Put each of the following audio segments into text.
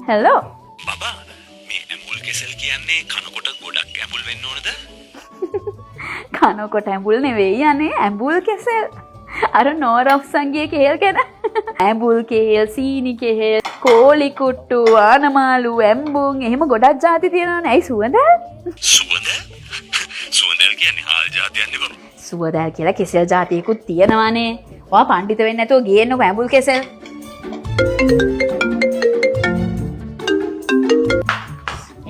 Hello බබා මේ ඇඹුල් කෙසෙල් කියන්නේ කනකොට ගොඩක් ඇඹුල් වෙන්න ඕනද? කනකොට ඇඹුල් නෙවෙයි යන්නේ ඇඹුල් කෙසෙල්. අර නෝරොෆ්සන්ගේ කේල් ගැන. ඇඹුල් කේල්, සීනි කේල්, කෝලි කුට්ටු, ආනමාලු, ඇඹුන් එහෙම ගොඩක් ಜಾති තියෙනවනේ. ඇයි සුවඳ? සුවඳ? සුවඳල් කියන්නේ හාල් જાතියන්නේ බබා. සුවඳල් කියලා කෙසෙල් ಜಾතියකුත් තියෙනවානේ. ඔයා පඬිත වෙන්නේ නැතුව ගේන්නකෝ ඇඹුල් කෙසෙල්.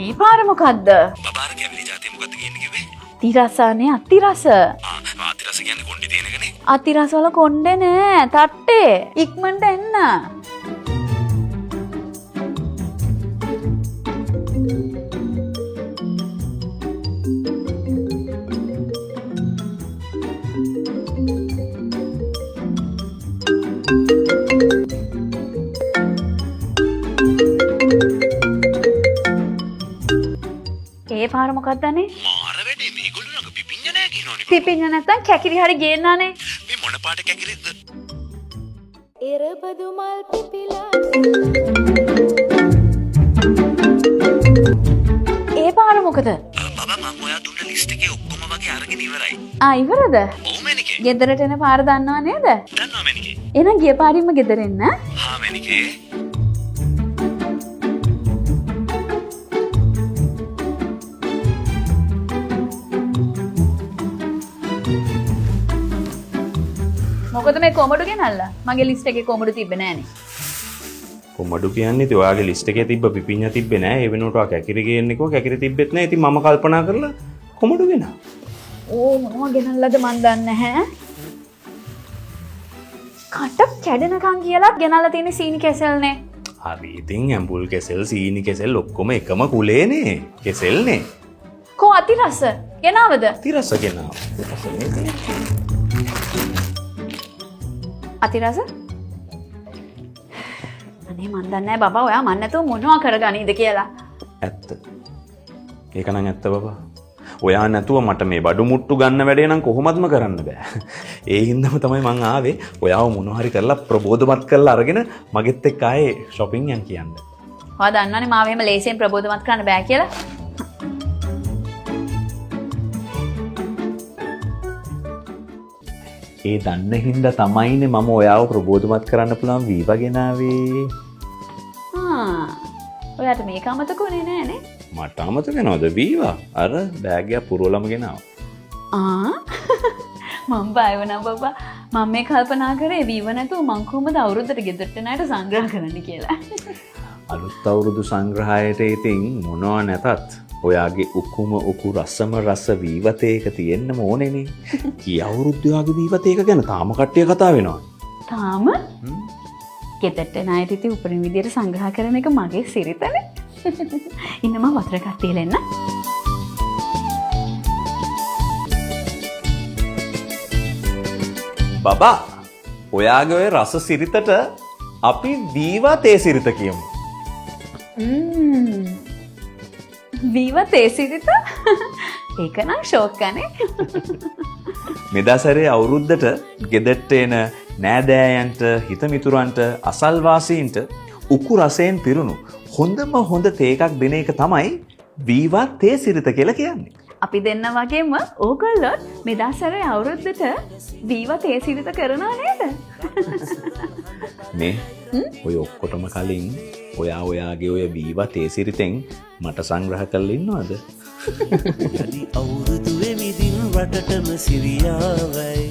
ඒ පාර මොකද්ද? බබාර කැවිලි જાතිය මොකද්ද කියන්නේ කිව්වේ? තිරසනේ අතිරස. ආතිරස කියන්නේ කොණ්ඩේ තියෙනකනේ. අතිරස වල කොණ්ඩේ නෑ. තට්ටේ. ඉක්මනට එන්න. ඒ පාර මොකක්දනේ? මාර වැඩේ මේගොල්ලෝ ළඟ පිපිඤ්ඤ නැහැ කියනෝනේ. පිපින්න නැත්තම් කැකිරි හරි ගේන්නානේ. මේ මොන පාට කැකිරිද? එරබදු මල් පිපිලා ඒ පාර මොකද? බබා මම ඔයා දුන්න ලිස්ට් එකේ ඔක්කොම වගේ අරගෙන ඉවරයි. ඉවරද? ඔව් මැනිකේ. ගෙදරට එන පාර දන්නව නේද? දන්නවා මැනිකේ. එහෙනම් ගිය පාරින්ම ගෙදර එන්න. හා මැනිකේ. මොකද මේ කොමඩු ගෙනල්ලා? මගේ ලිස්ට් එකේ කොමඩු තිබ්බේ නෑනේ. කොමඩු කියන්නේ ඉතින් ඔයාගේ ලිස්ට් එකේ තිබ්බ පිපිඤ්ඤ තිබ්බේ නෑ. ඒ වෙනුවට ඔයා කැකිරි ගේන්නේකෝ කැකිරි තිබ්බෙත් නෑ. ඉතින් මම කල්පනා කරලා කොමඩු ගෙනා. ඕ මොනවා ගෙනල්ලාද මන් දන්නේ නැහැ. කට කැඩෙනකන් කියලා ගෙනල්ලා තියෙන සීනි කෙසෙල්නේ. හරි ඉතින් ඇඹුල් කෙසෙල් සීනි කෙසෙල් ඔක්කොම එකම කුලේනේ. කෙසෙල්නේ. කෝ අතිරස ගෙනාවද? තිරස ගෙනාව. අතිරස? අනේ මන් දන්නේ නැහැ බබා ඔයා මන් නැතුව මොනවා කරගනීද කියලා. ඇත්ත. ඒක නම් ඇත්ත බබා. ඔයා නැතුව මට මේ බඩු මුට්ටු ගන්න වැඩේ නම් කොහොමත්ම කරන්න බෑ. ඒ හින්දාම තමයි මං ආවේ. ඔයාව මොනවා හරි කරලා ප්‍රබෝධමත් කරලා අරගෙන මගෙත් එක්ක ආයේ shopping යන් කියන්න. ඔයා දන්නවනේ මාව එහෙම ලේසියෙන් ප්‍රබෝධමත් කරන්න බෑ කියලා. ඒ දන්න හින්දා තමයිනේ මම ඔයාව ප්‍රබෝධමත් කරන්න පුළුවන් වීවා ගෙනාවේ. ඔයාට මේක අමතකුනේ නෑනේ. මට අමතක වෙනවද වීවා? අර බෑග් එක පුරවලම ගෙනාවා. මම බය වුණා බබා. මම මේ කල්පනා කරේ වීව නැතුව මං කොහොමද අවුරුද්දට ගෙදරට ණයට සංග්‍රහ කරන්න කියලා. අලුත් අවුරුදු සංග්‍රහයට ඉතින් මොනවා නැතත් ඔයාගේ උකුම උකු රසම රස වීවතේක තියෙන්නම ඕනේනේ. කී අවුරුද්ද ඔයාගේ වීවතේක ගැන තාම කට්ටිය කතා වෙනවා. තාම? ගෙදරට ණයට ඉතින් උපරිම විදියට සංග්‍රහ කරන එක මගේ සිරිතනේ. ඉන්න මම වතුර එකක් තියලා එන්න. බබා ඔයාගේ ඔය රස සිරිතට අපි වීවා තේ සිරිත කියමු. වීවා තේ සිරිත? ඒක නම් ෂෝක් ගනේ. මෙදා සැරේ අවුරුද්දට ගෙදරට එන නෑදෑයන්ට හිතමිතුරන්ට අසල්වාසීන්ට උකු රසයෙන් පිරුණු හොඳම හොඳ තේ එකක් දෙන එක තමයි වීවා තේ සිරිත කියලා කියන්නේ. අපි දෙන්න වගේම ඕගොල්ලෝ මෙදා සැරේ අවුරුද්දට වීවා තේ සිරිත කරනවා නේද? මේ ඔය ඔක්කොටම කලින් ඔයාගේ ඔය වීවා තේ සිරිතෙන් මට සංග්‍රහ කරලා ඉන්නවද? යලි අවුරුදුවේ මිදින් රටටම සිරියාවයි